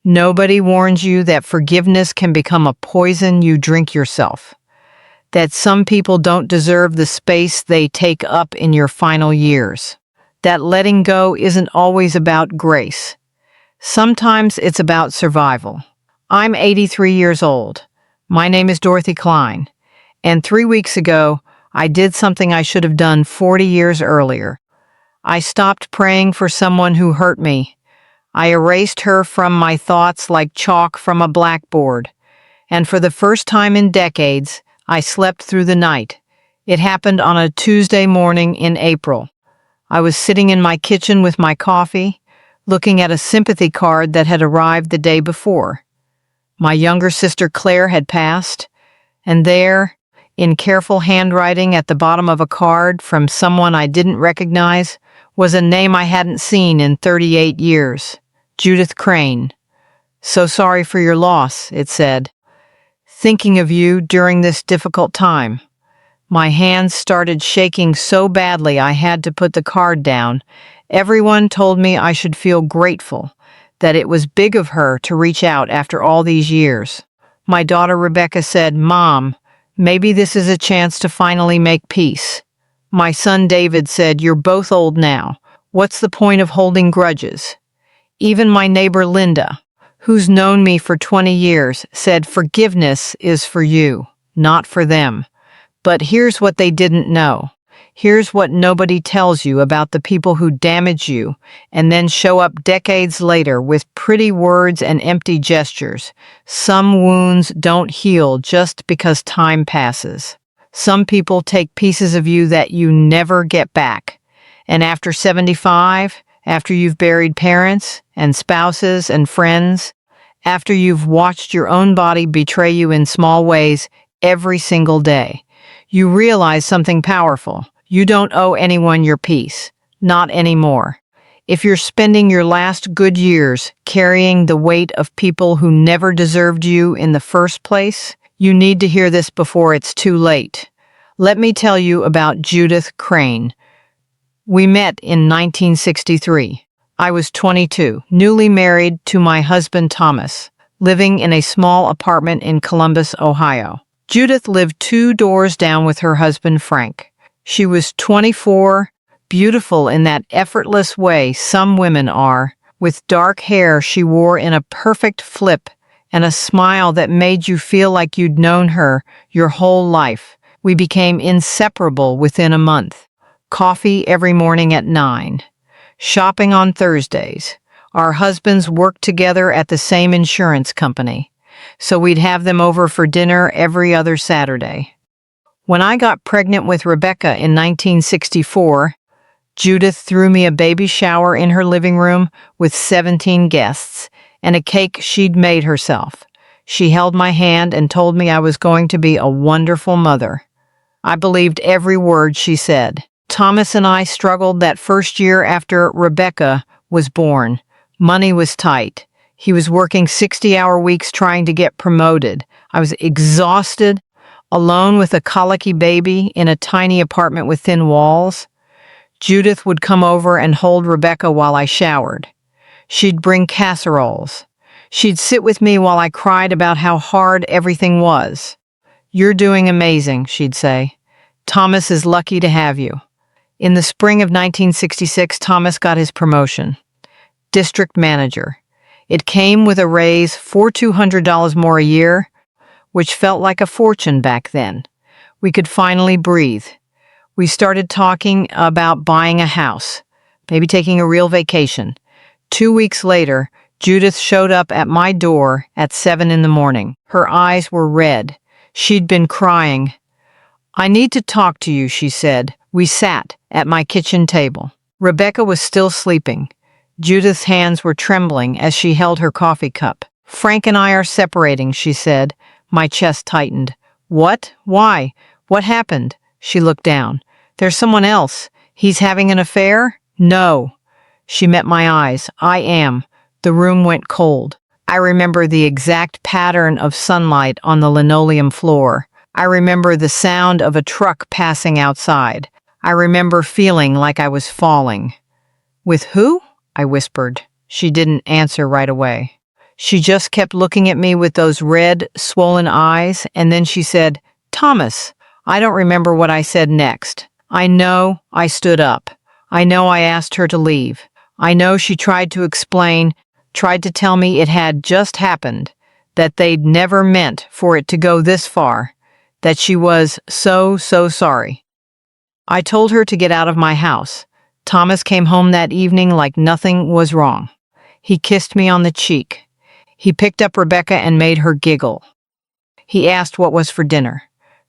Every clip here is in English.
Nobody warns you that forgiveness can become a poison you drink yourself. That some people don't deserve the space they take up in your final years. That letting go isn't always about grace. Sometimes it's about survival. I'm 83 years old. My name is Dorothy Klein. And 3 weeks ago, I did something I should have done 40 years earlier. I stopped praying for someone who hurt me. I erased her from my thoughts like chalk from a blackboard. And for the first time in decades, I slept through the night. It happened on a Tuesday morning in April. I was sitting in my kitchen with my coffee, looking at a sympathy card that had arrived the day before. My younger sister Claire had passed, and there, in careful handwriting at the bottom of a card from someone I didn't recognize, was a name I hadn't seen in 38 years. Judith Crane. So sorry for your loss, it said. Thinking of you during this difficult time. My hands started shaking so badly I had to put the card down. Everyone told me I should feel grateful, that it was big of her to reach out after all these years. My daughter Rebecca said, "Mom, maybe this is a chance to finally make peace." My son David said, "You're both old now. What's the point of holding grudges?" Even my neighbor Linda, who's known me for 20 years, said forgiveness is for you, not for them. But here's what they didn't know. Here's what nobody tells you about the people who damage you and then show up decades later with pretty words and empty gestures. Some wounds don't heal just because time passes. Some people take pieces of you that you never get back. And after 75, after you've buried parents and spouses and friends, after you've watched your own body betray you in small ways every single day, you realize something powerful. You don't owe anyone your peace. Not anymore. If you're spending your last good years carrying the weight of people who never deserved you in the first place, you need to hear this before it's too late. Let me tell you about Judith Crane. We met in 1963. I was 22, newly married to my husband Thomas, living in a small apartment in Columbus, Ohio. Judith lived 2 doors down with her husband Frank. She was 24, beautiful in that effortless way some women are, with dark hair she wore in a perfect flip and a smile that made you feel like you'd known her your whole life. We became inseparable within a month. Coffee every morning at 9. Shopping on Thursdays. Our husbands worked together at the same insurance company, so we'd have them over for dinner every other Saturday. When I got pregnant with Rebecca in 1964, Judith threw me a baby shower in her living room with 17 guests and a cake she'd made herself. She held my hand and told me I was going to be a wonderful mother. I believed every word she said. Thomas and I struggled that first year after Rebecca was born. Money was tight. He was working 60-hour weeks trying to get promoted. I was exhausted, alone with a colicky baby in a tiny apartment with thin walls. Judith would come over and hold Rebecca while I showered. She'd bring casseroles. She'd sit with me while I cried about how hard everything was. "You're doing amazing," she'd say. "Thomas is lucky to have you." In the spring of 1966, Thomas got his promotion. District manager. It came with a raise for $200 more a year, which felt like a fortune back then. We could finally breathe. We started talking about buying a house, maybe taking a real vacation. 2 weeks later, Judith showed up at my door at 7 in the morning. Her eyes were red. She'd been crying. "I need to talk to you," she said. We sat at my kitchen table. Rebecca was still sleeping. Judith's hands were trembling as she held her coffee cup. "Frank and I are separating," she said. My chest tightened. "What? Why? What happened?" She looked down. "There's someone else. He's having an affair?" "No." She met my eyes. "I am." The room went cold. I remember the exact pattern of sunlight on the linoleum floor. I remember the sound of a truck passing outside. I remember feeling like I was falling. "With who?" I whispered. She didn't answer right away. She just kept looking at me with those red, swollen eyes, and then she said, "Thomas." I don't remember what I said next. I know I stood up. I know I asked her to leave. I know she tried to explain, tried to tell me it had just happened, that they'd never meant for it to go this far, that she was so sorry. I told her to get out of my house. Thomas came home that evening like nothing was wrong. He kissed me on the cheek. He picked up Rebecca and made her giggle. He asked what was for dinner.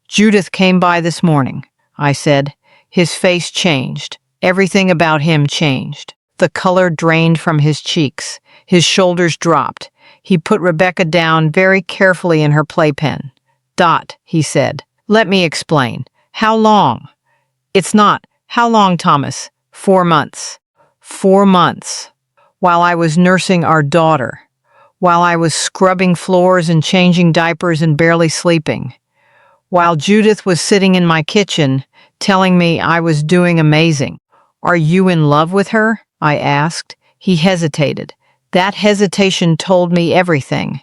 "Judith came by this morning," I said. His face changed. Everything about him changed. The color drained from his cheeks. His shoulders dropped. He put Rebecca down very carefully in her playpen. "Dot," he said. "Let me explain. How long?" "It's not. How long, Thomas?" 4 months. 4 months. While I was nursing our daughter. While I was scrubbing floors and changing diapers and barely sleeping. While Judith was sitting in my kitchen, telling me I was doing amazing. "Are you in love with her?" I asked. He hesitated. That hesitation told me everything.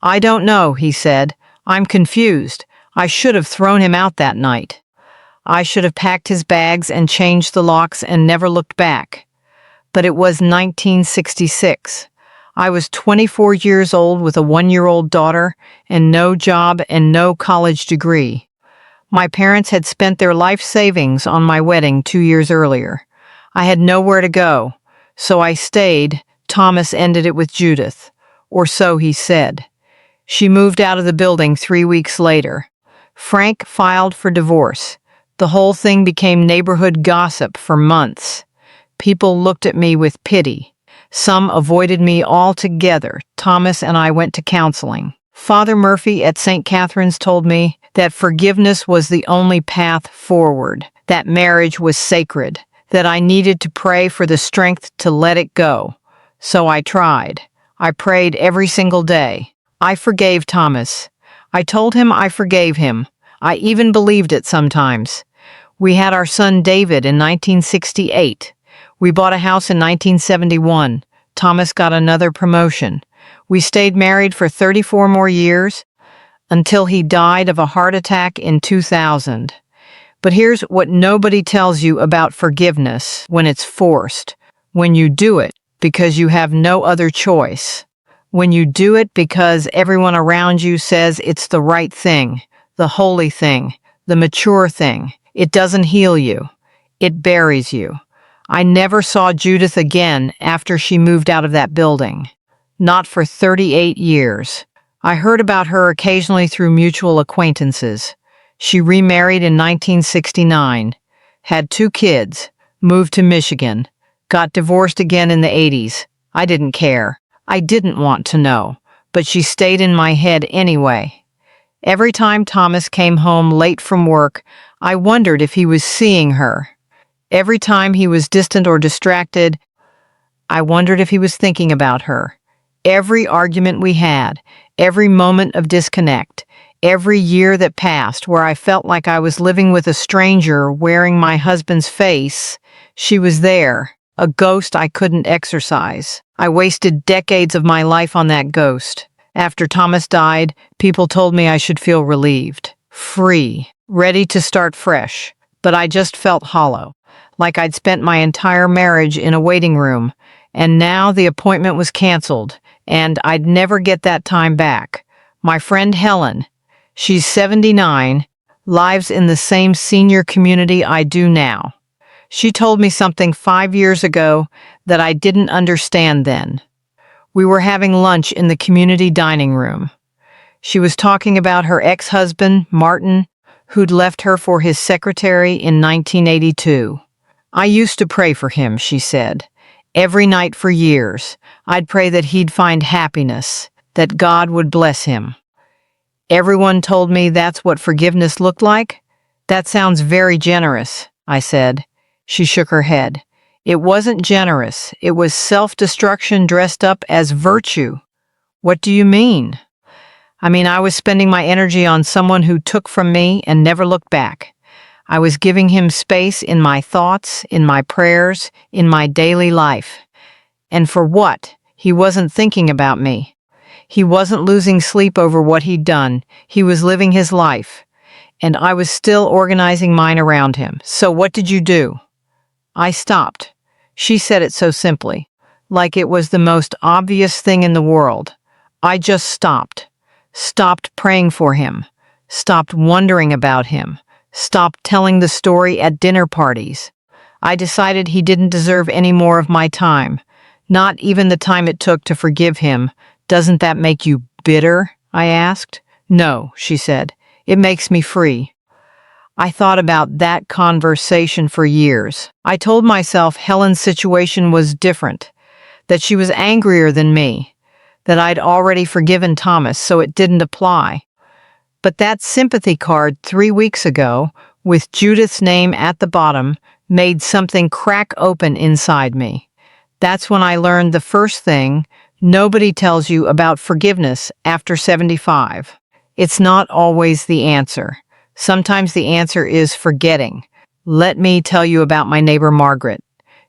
"I don't know," he said. "I'm confused. I should have thrown him out that night. I should have packed his bags and changed the locks and never looked back." But it was 1966. I was 24 years old with a 1-year-old daughter and no job and no college degree. My parents had spent their life savings on my wedding 2 years earlier. I had nowhere to go, so I stayed. Thomas ended it with Judith, or so he said. She moved out of the building 3 weeks later. Frank filed for divorce. The whole thing became neighborhood gossip for months. People looked at me with pity. Some avoided me altogether. Thomas and I went to counseling. Father Murphy at St. Catherine's told me that forgiveness was the only path forward, that marriage was sacred, that I needed to pray for the strength to let it go. So I tried. I prayed every single day. I forgave Thomas. I told him I forgave him. I even believed it sometimes. We had our son David in 1968. We bought a house in 1971. Thomas got another promotion. We stayed married for 34 more years until he died of a heart attack in 2000. But here's what nobody tells you about forgiveness when it's forced. When you do it because you have no other choice. When you do it because everyone around you says it's the right thing, the holy thing, the mature thing. It doesn't heal you. It buries you. I never saw Judith again after she moved out of that building. Not for 38 years. I heard about her occasionally through mutual acquaintances. She remarried in 1969, had 2 kids, moved to Michigan, got divorced again in the 80s. I didn't care. I didn't want to know, but she stayed in my head anyway. Every time Thomas came home late from work, I wondered if he was seeing her. Every time he was distant or distracted, I wondered if he was thinking about her. Every argument we had, every moment of disconnect, every year that passed where I felt like I was living with a stranger wearing my husband's face, she was there, a ghost I couldn't exorcise. I wasted decades of my life on that ghost. After Thomas died, people told me I should feel relieved, free, ready to start fresh, but I just felt hollow. Like I'd spent my entire marriage in a waiting room, and now the appointment was canceled, and I'd never get that time back. My friend Helen, she's 79, lives in the same senior community I do now. She told me something 5 years ago that I didn't understand then. We were having lunch in the community dining room. She was talking about her ex-husband, Martin, who'd left her for his secretary in 1982. "I used to pray for him," she said. "Every night for years. I'd pray that he'd find happiness, that God would bless him. Everyone told me that's what forgiveness looked like." "That sounds very generous," I said. She shook her head. "It wasn't generous. It was self-destruction dressed up as virtue." "What do you mean?" "I mean, I was spending my energy on someone who took from me and never looked back. I was giving him space in my thoughts, in my prayers, in my daily life. And for what? He wasn't thinking about me. He wasn't losing sleep over what he'd done. He was living his life. And I was still organizing mine around him. So what did you do? I stopped. She said it so simply, like it was the most obvious thing in the world. I just stopped. Stopped praying for him. Stopped wondering about him. Stopped telling the story at dinner parties. I decided he didn't deserve any more of my time. Not even the time it took to forgive him. Doesn't that make you bitter? I asked. No, she said. It makes me free. I thought about that conversation for years. I told myself Helen's situation was different, that she was angrier than me, that I'd already forgiven Thomas, so it didn't apply. But that sympathy card 3 weeks ago, with Judith's name at the bottom, made something crack open inside me. That's when I learned the first thing nobody tells you about forgiveness after 75. It's not always the answer. Sometimes the answer is forgetting. Let me tell you about my neighbor Margaret.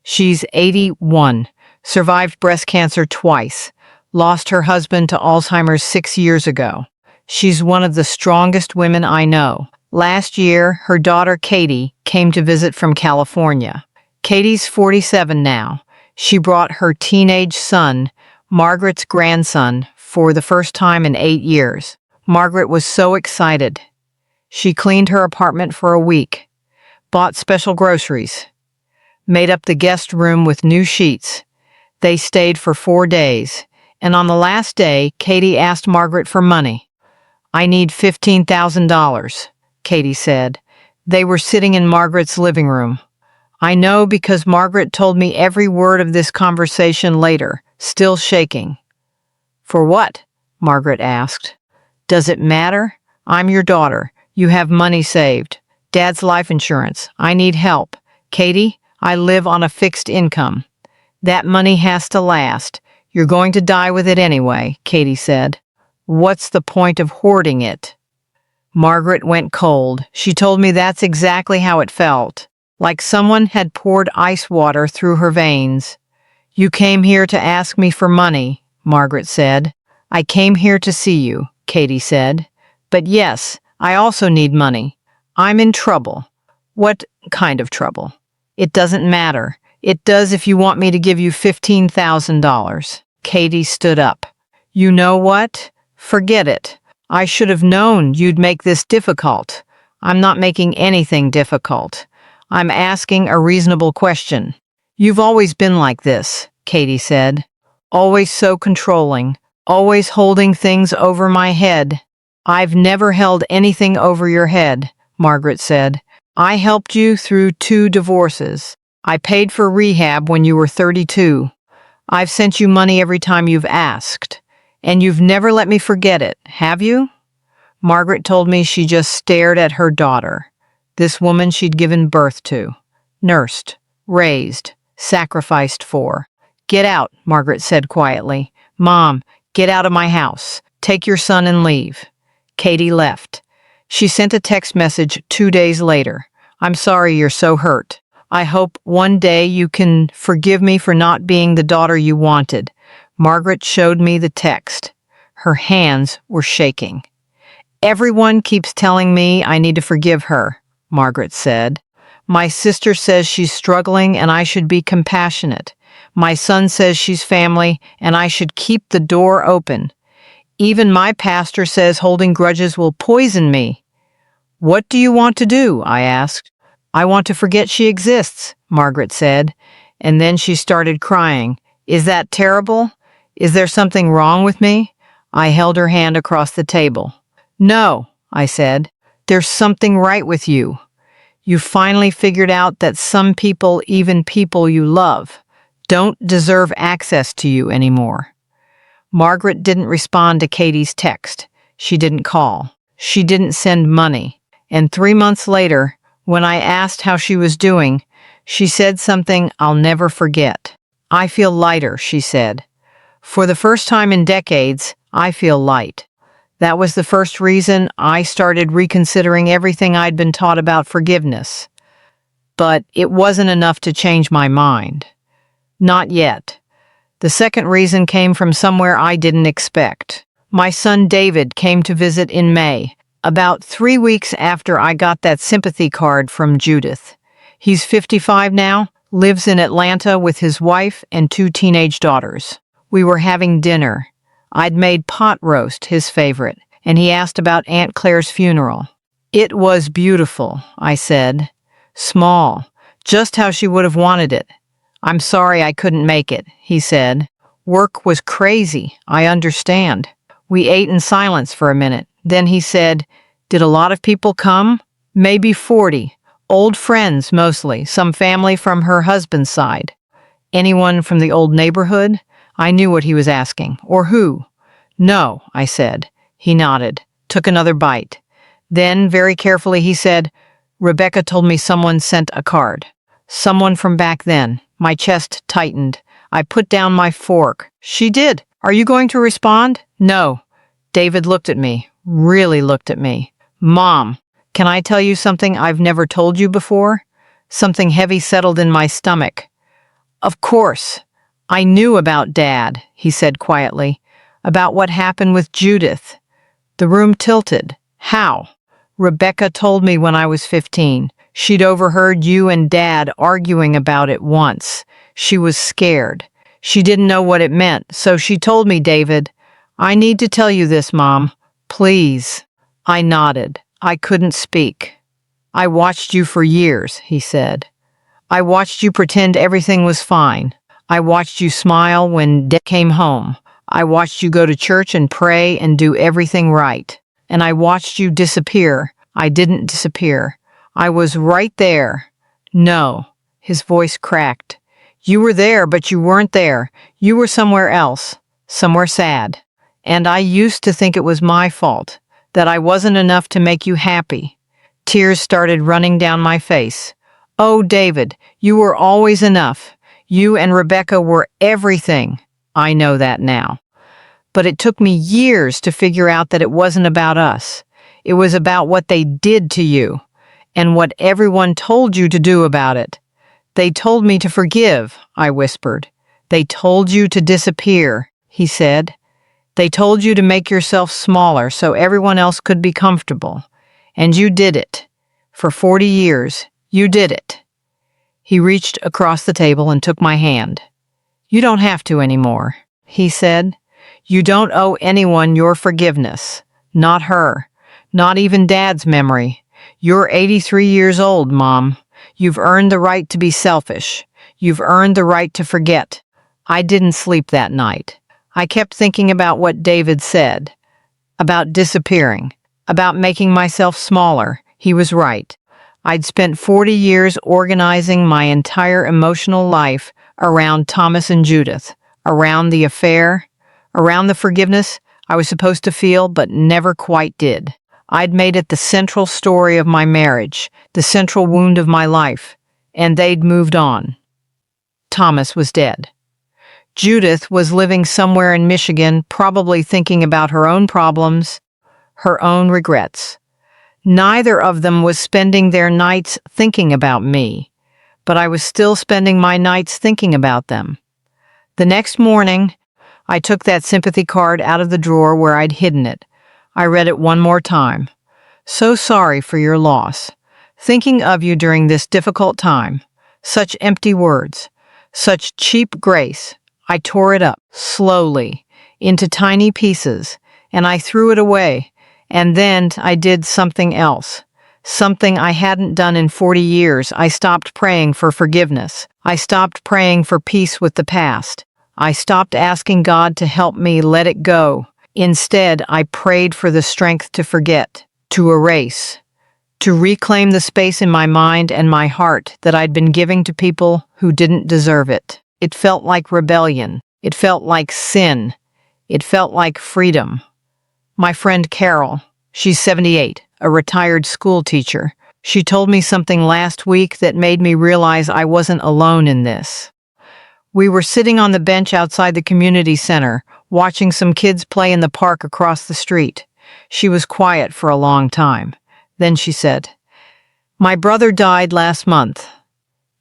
She's 81, survived breast cancer twice, lost her husband to Alzheimer's 6 years ago. She's one of the strongest women I know. Last year, her daughter Katie came to visit from California. Katie's 47 now. She brought her teenage son, Margaret's grandson, for the first time in 8 years. Margaret was so excited. She cleaned her apartment for a week, bought special groceries, made up the guest room with new sheets. They stayed for 4 days, and on the last day, Katie asked Margaret for money. I need $15,000, Katie said. They were sitting in Margaret's living room. I know because Margaret told me every word of this conversation later, still shaking. For what? Margaret asked. Does it matter? I'm your daughter. You have money saved. Dad's life insurance. I need help. Katie, I live on a fixed income. That money has to last. You're going to die with it anyway, Katie said. What's the point of hoarding it? Margaret went cold. She told me that's exactly how it felt, like someone had poured ice water through her veins. You came here to ask me for money, Margaret said. I came here to see you, Katie said. But yes, I also need money. I'm in trouble. What kind of trouble? It doesn't matter. It does if you want me to give you $15,000. Katie stood up. You know what? Forget it. I should have known you'd make this difficult. I'm not making anything difficult. I'm asking a reasonable question. You've always been like this, Katie said. Always so controlling. Always holding things over my head. I've never held anything over your head, Margaret said. I helped you through 2 divorces. I paid for rehab when you were 32. I've sent you money every time you've asked. And you've never let me forget it, have you? Margaret told me she just stared at her daughter, this woman she'd given birth to, nursed, raised, sacrificed for. Get out, Margaret said quietly. Mom, get out of my house. Take your son and leave. Katie left. She sent a text message 2 days later. I'm sorry you're so hurt. I hope one day you can forgive me for not being the daughter you wanted. Margaret showed me the text. Her hands were shaking. Everyone keeps telling me I need to forgive her, Margaret said. My sister says she's struggling and I should be compassionate. My son says she's family and I should keep the door open. Even my pastor says holding grudges will poison me. What do you want to do? I asked. I want to forget she exists, Margaret said, and then she started crying. Is that terrible? Is there something wrong with me? I held her hand across the table. No, I said. There's something right with you. You finally figured out that some people, even people you love, don't deserve access to you anymore. Margaret didn't respond to Katie's text. She didn't call. She didn't send money. And 3 months later, when I asked how she was doing, she said something I'll never forget. I feel lighter, she said. For the first time in decades, I feel light. That was the first reason I started reconsidering everything I'd been taught about forgiveness. But it wasn't enough to change my mind. Not yet. The second reason came from somewhere I didn't expect. My son David came to visit in May, about 3 weeks after I got that sympathy card from Judith. He's 55 now, lives in Atlanta with his wife and 2 teenage daughters. We were having dinner. I'd made pot roast, his favorite, and he asked about Aunt Claire's funeral. It was beautiful, I said. Small, just how she would have wanted it. I'm sorry I couldn't make it, he said. Work was crazy, I understand. We ate in silence for a minute. Then he said, "Did a lot of people come?" "Maybe 40. Old friends mostly, some family from her husband's side." "Anyone from the old neighborhood?" I knew what he was asking. "Or who?" "No," I said. He nodded, took another bite. Then, very carefully, he said, "Rebecca told me someone sent a card." "Someone from back then." My chest tightened. I put down my fork. "She did. Are you going to respond?" "No." David looked at me, really looked at me. "Mom, can I tell you something I've never told you before?" Something heavy settled in my stomach. "Of course. I knew about Dad," he said quietly. "About what happened with Judith." The room tilted. "How?" "Rebecca told me when I was 15. She'd overheard you and Dad arguing about it once. She was scared. She didn't know what it meant, so she told me, David. I need to tell you this, Mom. Please." I nodded. I couldn't speak. "I watched you for years," he said. "I watched you pretend everything was fine. I watched you smile when Dad came home. I watched you go to church and pray and do everything right. And I watched you disappear. I didn't disappear. I was right there." "No." His voice cracked. "You were there, but you weren't there. You were somewhere else. Somewhere sad. And I used to think it was my fault, that I wasn't enough to make you happy." Tears started running down my face. "Oh, David, you were always enough. You and Rebecca were everything." I know that now. But it took me years to figure out that it wasn't about us. It was about what they did to you, and what everyone told you to do about it. "They told me to forgive," I whispered. "They told you to disappear," he said. "They told you to make yourself smaller so everyone else could be comfortable. And you did it. For 40 years, you did it." He reached across the table and took my hand. "You don't have to anymore," he said. "You don't owe anyone your forgiveness. Not her. Not even Dad's memory. You're 83 years old, Mom. You've earned the right to be selfish. You've earned the right to forget." I didn't sleep that night. I kept thinking about what David said. About disappearing. About making myself smaller. He was right. I'd spent 40 years organizing my entire emotional life around Thomas and Judith, around the affair, around the forgiveness I was supposed to feel but never quite did. I'd made it the central story of my marriage, the central wound of my life, and they'd moved on. Thomas was dead. Judith was living somewhere in Michigan, probably thinking about her own problems, her own regrets. Neither of them was spending their nights thinking about me, but I was still spending my nights thinking about them. The next morning, I took that sympathy card out of the drawer where I'd hidden it. I read it one more time. "So sorry for your loss. Thinking of you during this difficult time. Such empty words. Such cheap grace." I tore it up, slowly, into tiny pieces, and I threw it away. And then I did something else. Something I hadn't done in 40 years. I stopped praying for forgiveness. I stopped praying for peace with the past. I stopped asking God to help me let it go. Instead, I prayed for the strength to forget, to erase, to reclaim the space in my mind and my heart that I'd been giving to people who didn't deserve it. It felt like rebellion. It felt like sin. It felt like freedom. My friend Carol, she's 78, a retired school teacher. She told me something last week that made me realize I wasn't alone in this. We were sitting on the bench outside the community center, watching some kids play in the park across the street. She was quiet for a long time. Then she said, "My brother died last month."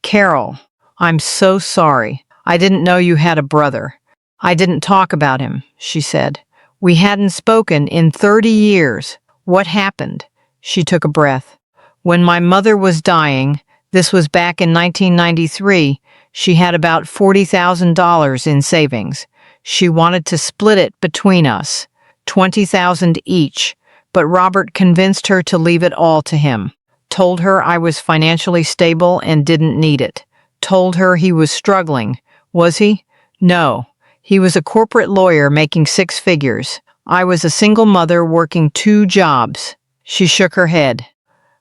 "Carol, I'm so sorry. I didn't know you had a brother. I didn't talk about him," she said. We hadn't spoken in 30 years. What happened? She took a breath. When my mother was dying, this was back in 1993, she had about $40,000 in savings. She wanted to split it between us, $20,000 each, but Robert convinced her to leave it all to him. Told her I was financially stable and didn't need it. Told her he was struggling. Was he? No. He was a corporate lawyer making 6 figures. I was a single mother working 2 jobs. She shook her head.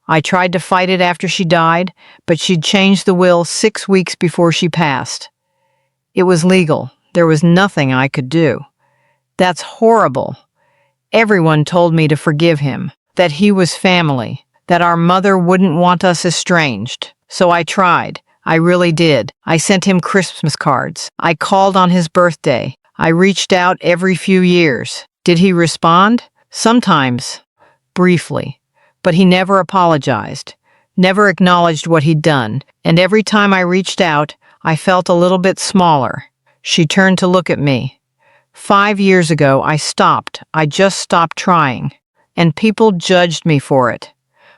I tried to fight it after she died, but she'd changed the will 6 weeks before she passed. It was legal. There was nothing I could do. That's horrible. Everyone told me to forgive him, that he was family, that our mother wouldn't want us estranged. So I tried. I really did. I sent him Christmas cards. I called on his birthday. I reached out every few years. Did he respond? Sometimes. Briefly. But he never apologized. Never acknowledged what he'd done. And every time I reached out, I felt a little bit smaller. She turned to look at me. 5 years ago, I stopped. I just stopped trying. And people judged me for it.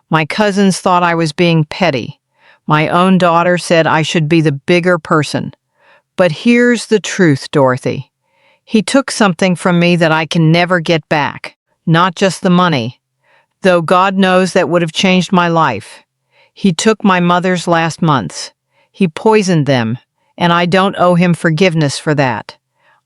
My cousins thought I was being petty. My own daughter said I should be the bigger person. But here's the truth, Dorothy. He took something from me that I can never get back. Not just the money. Though God knows that would have changed my life. He took my mother's last months. He poisoned them, and I don't owe him forgiveness for that.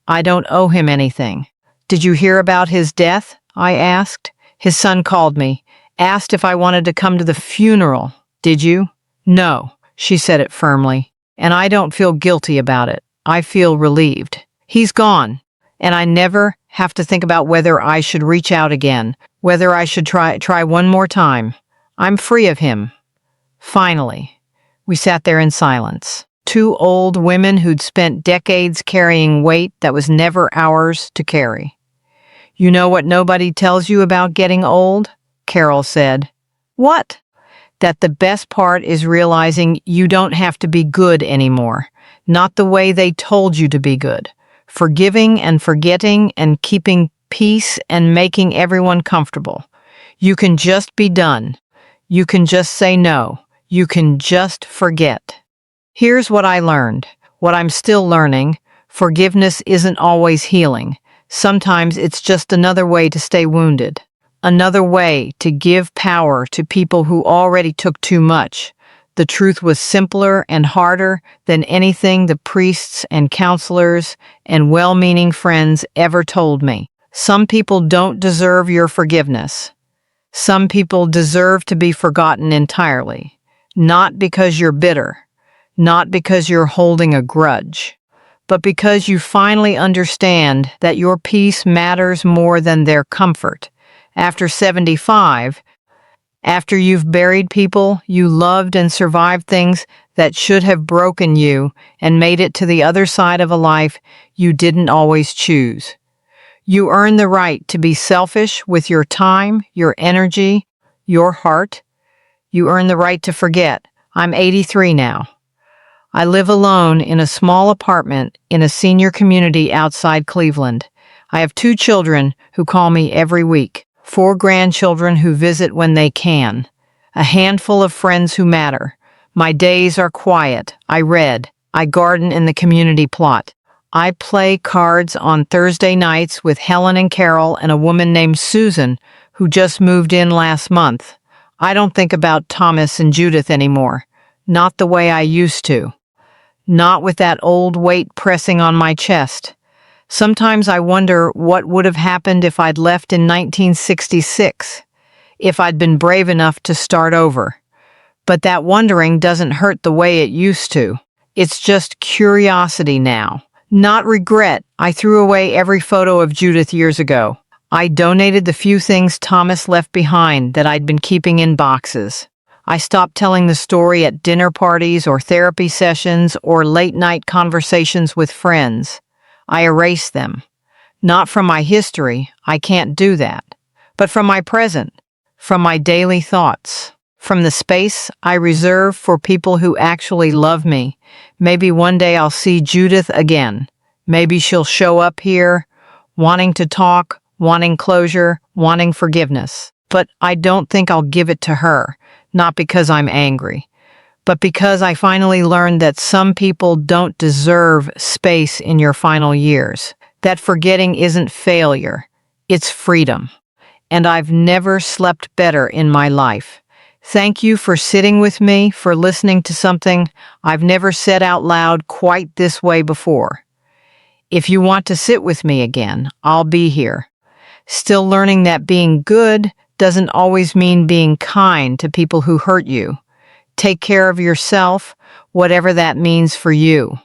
I don't owe him anything. Did you hear about his death? I asked. His son called me, asked if I wanted to come to the funeral. Did you? No, she said it firmly. And I don't feel guilty about it. I feel relieved. He's gone, and I never have to think about whether I should reach out again, whether I should try one more time. I'm free of him. Finally, we sat there in silence. 2 old women who'd spent decades carrying weight that was never ours to carry. You know what nobody tells you about getting old? Carol said. What? That the best part is realizing you don't have to be good anymore. Not the way they told you to be good. Forgiving and forgetting and keeping peace and making everyone comfortable. You can just be done. You can just say no. You can just forget. Here's what I learned, what I'm still learning. Forgiveness isn't always healing. Sometimes it's just another way to stay wounded. Another way to give power to people who already took too much. The truth was simpler and harder than anything the priests and counselors and well-meaning friends ever told me. Some people don't deserve your forgiveness. Some people deserve to be forgotten entirely. Not because you're bitter. Not because you're holding a grudge. But because you finally understand that your peace matters more than their comfort. After 75, after you've buried people you loved and survived things that should have broken you and made it to the other side of a life you didn't always choose. You earn the right to be selfish with your time, your energy, your heart. You earn the right to forget. I'm 83 now. I live alone in a small apartment in a senior community outside Cleveland. I have 2 children who call me every week. 4 grandchildren who visit when they can. A handful of friends who matter. My days are quiet. I read. I garden in the community plot. I play cards on Thursday nights with Helen and Carol and a woman named Susan who just moved in last month. I don't think about Thomas and Judith anymore. Not the way I used to. Not with that old weight pressing on my chest. Sometimes I wonder what would have happened if I'd left in 1966, if I'd been brave enough to start over. But that wondering doesn't hurt the way it used to. It's just curiosity now. Not regret. I threw away every photo of Judith years ago. I donated the few things Thomas left behind that I'd been keeping in boxes. I stopped telling the story at dinner parties or therapy sessions or late-night conversations with friends. I erased them. Not from my history, I can't do that, but from my present, from my daily thoughts, from the space I reserve for people who actually love me. Maybe one day I'll see Judith again. Maybe she'll show up here, wanting to talk, wanting closure, wanting forgiveness. But I don't think I'll give it to her, not because I'm angry, but because I finally learned that some people don't deserve space in your final years. That forgetting isn't failure, it's freedom. And I've never slept better in my life. Thank you for sitting with me, for listening to something I've never said out loud quite this way before. If you want to sit with me again, I'll be here. Still learning that being good doesn't always mean being kind to people who hurt you. Take care of yourself, whatever that means for you.